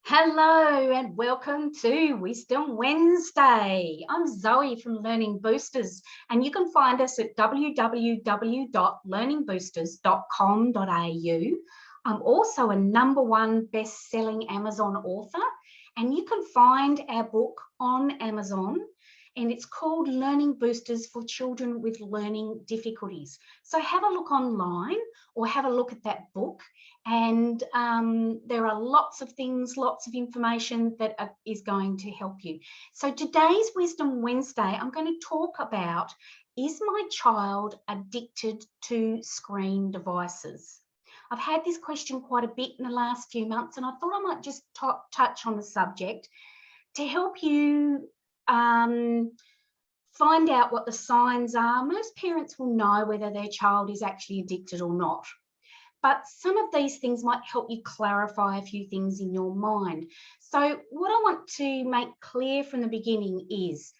Hello and welcome to Wisdom Wednesday. I'm Zoe from Learning Boosters, and you can find us at www.learningboosters.com.au. I'm also a #1 best-selling Amazon author, and you can find our book on Amazon, and it's called Learning Boosters for Children with Learning Difficulties. So have a look online or have a look at that book. And there are lots of things, lots of information that is going to help you. So today's Wisdom Wednesday, I'm going to talk about, is my child addicted to screen devices? I've had this question quite a bit in the last few months, and I thought I might just touch on the subject to help you find out what the signs are. Most parents will know whether their child is actually addicted or not. But some of these things might help you clarify a few things in your mind. So what I want to make clear from the beginning is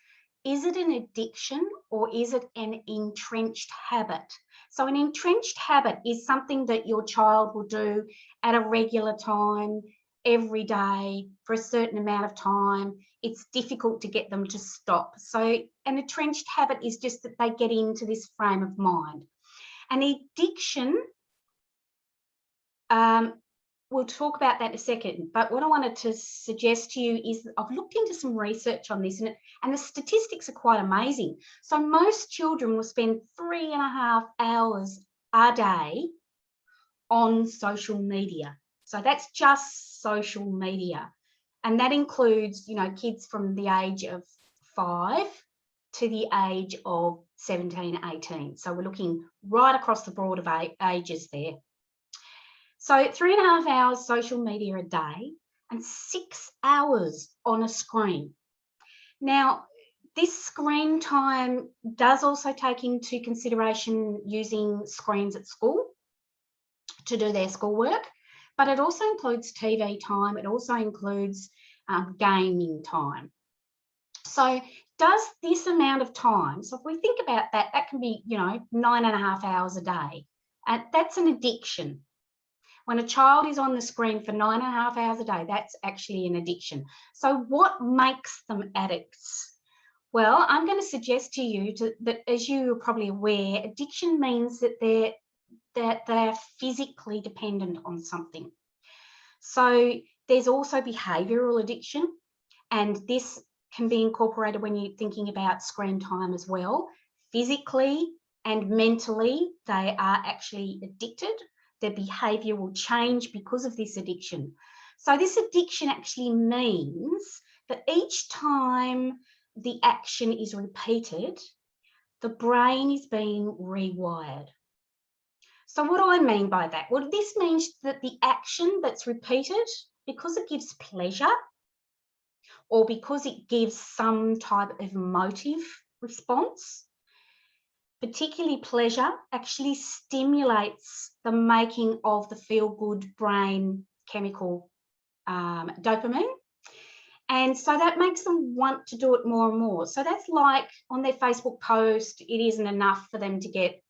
it an addiction or is it an entrenched habit? So an entrenched habit is something that your child will do at a regular time, every day, for a certain amount of time. It's difficult to get them to stop. So an entrenched habit is just that they get into this frame of mind. An addiction, we'll talk about that in a second, but what I wanted to suggest to you is I've looked into some research on this, and the statistics are quite amazing. So most children will spend 3.5 hours a day on social media. So that's just social media. And that includes, kids from the age of 5 to the age of 17, 18. So we're looking right across the board of ages there. So 3.5 hours social media a day and 6 hours on a screen. Now, this screen time does also take into consideration using screens at school to do their schoolwork, but it also includes TV time. It also includes gaming time. So does this amount of time, so if we think about that, that can be, 9.5 hours a day. And that's an addiction. When a child is on the screen for 9.5 hours a day, that's actually an addiction. So what makes them addicts? Well, I'm going to suggest to you that, as you are probably aware, addiction means that they're physically dependent on something. So there's also behavioural addiction, and this can be incorporated when you're thinking about screen time as well. Physically and mentally, they are actually addicted. Their behaviour will change because of this addiction. So this addiction actually means that each time the action is repeated, the brain is being rewired. So what do I mean by that? Well, this means that the action that's repeated, because it gives pleasure or because it gives some type of emotive response, particularly pleasure, actually stimulates the making of the feel-good brain chemical dopamine. And so that makes them want to do it more and more. So that's like on their Facebook post, it isn't enough for them to get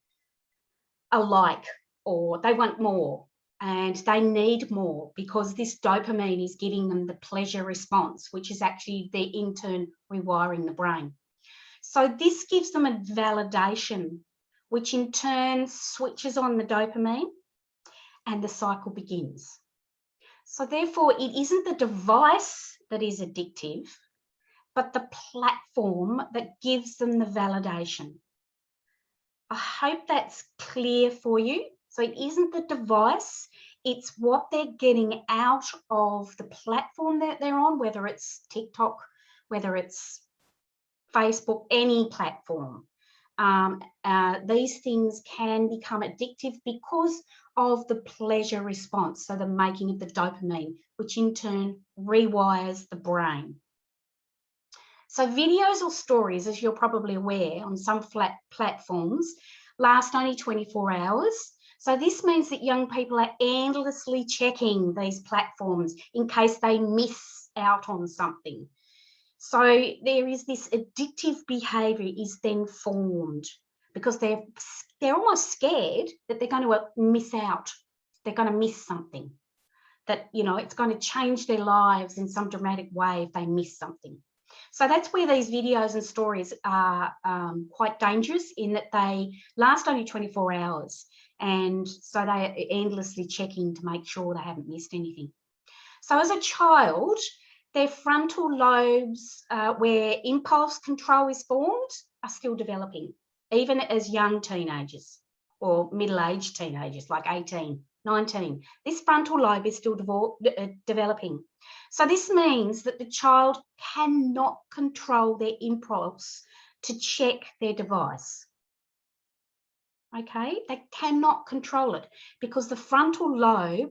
a like, or they want more and they need more because this dopamine is giving them the pleasure response, which is actually their in turn rewiring the brain. So this gives them a validation, which in turn switches on the dopamine and the cycle begins. So therefore, it isn't the device that is addictive, but the platform that gives them the validation. I hope that's clear for you. So it isn't the device, it's what they're getting out of the platform that they're on, whether it's TikTok, whether it's Facebook, any platform. These things can become addictive because of the pleasure response, so the making of the dopamine, which in turn rewires the brain. So videos or stories, as you're probably aware, on some platforms last only 24 hours. So this means that young people are endlessly checking these platforms in case they miss out on something. So there is this addictive behaviour is then formed because they're almost scared that they're going to miss out. They're going to miss something. that, you know, it's going to change their lives in some dramatic way if they miss something. So that's where these videos and stories are quite dangerous, in that they last only 24 hours. And so they are endlessly checking to make sure they haven't missed anything. So as a child, their frontal lobes, where impulse control is formed, are still developing, even as young teenagers or middle-aged teenagers, like 18, 19. This frontal lobe is still developing. So this means that the child cannot control their impulse to check their device. Okay, they cannot control it because the frontal lobe,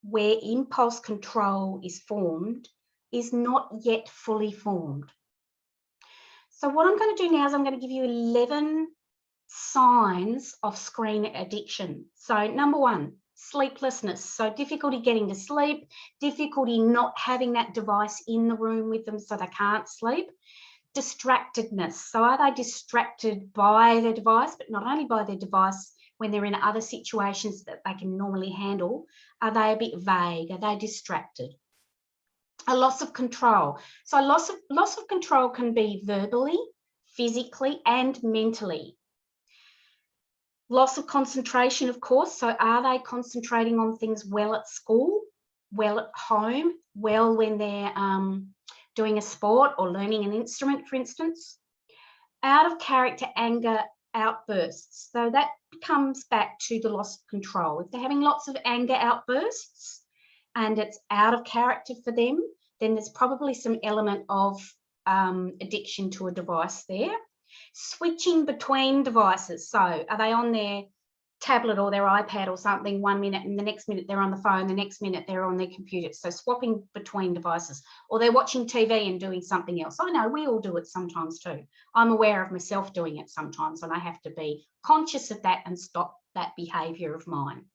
where impulse control is formed, is not yet fully formed. So what I'm going to do now is I'm going to give you 11 signs of screen addiction. So number one, sleeplessness. So difficulty getting to sleep, difficulty not having that device in the room with them so they can't sleep. Distractedness. So are they distracted by their device, but not only by their device when they're in other situations that they can normally handle? Are they a bit vague? Are they distracted? A loss of control. So loss of control can be verbally, physically, and mentally. Loss of concentration, of course. So are they concentrating on things well at school, well at home, well when they're doing a sport or learning an instrument, for instance? Out of character anger outbursts. So that comes back to the loss of control. If they're having lots of anger outbursts and it's out of character for them, then there's probably some element of addiction to a device there. Switching between devices. So are they on their tablet or their iPad or something 1 minute, and the next minute they're on the phone, the next minute they're on their computer? So swapping between devices, or they're watching TV and doing something else. I know we all do it sometimes too. I'm aware of myself doing it sometimes, and I have to be conscious of that and stop that behavior of mine.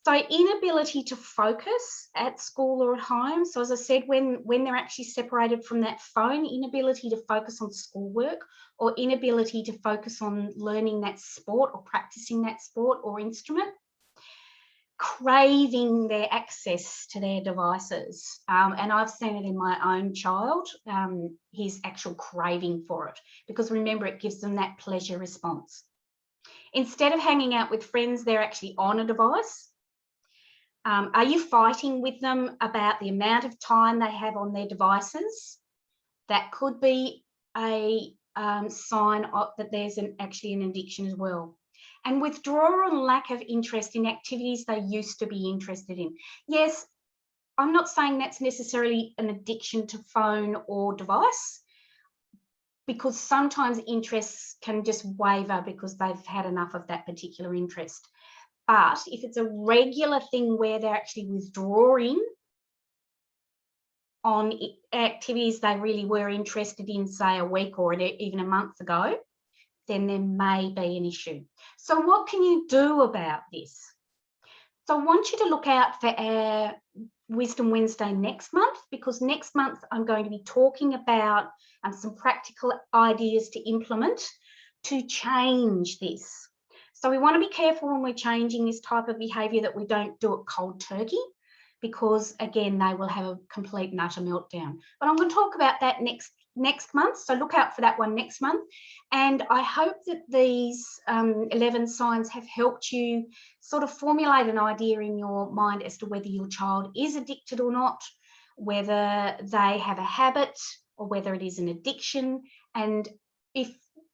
So inability to focus at school or at home. So as I said, when they're actually separated from that phone, inability to focus on schoolwork, or inability to focus on learning that sport or practicing that sport or instrument. Craving their access to their devices. And I've seen it in my own child, his actual craving for it, because remember, it gives them that pleasure response. Instead of hanging out with friends, they're actually on a device. Are you fighting with them about the amount of time they have on their devices? That could be a sign that there's actually an addiction as well. And withdrawal and lack of interest in activities they used to be interested in. Yes, I'm not saying that's necessarily an addiction to phone or device, because sometimes interests can just waver because they've had enough of that particular interest. But if it's a regular thing where they're actually withdrawing on activities they really were interested in, say a week or even a month ago, then there may be an issue. So what can you do about this? So I want you to look out for our Wisdom Wednesday next month, because next month I'm going to be talking about some practical ideas to implement to change this. So we want to be careful when we're changing this type of behaviour that we don't do it cold turkey, because again, they will have a complete and utter meltdown. But I'm going to talk about that next month, so look out for that one next month. And I hope that these 11 signs have helped you sort of formulate an idea in your mind as to whether your child is addicted or not, whether they have a habit or whether it is an addiction. And if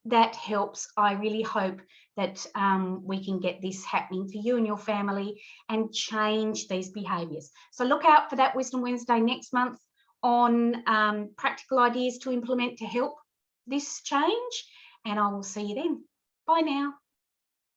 that helps, I really hope that we can get this happening for you and your family and change these behaviours. So look out for that Wisdom Wednesday next month on practical ideas to implement to help this change, and I will see you then. Bye now.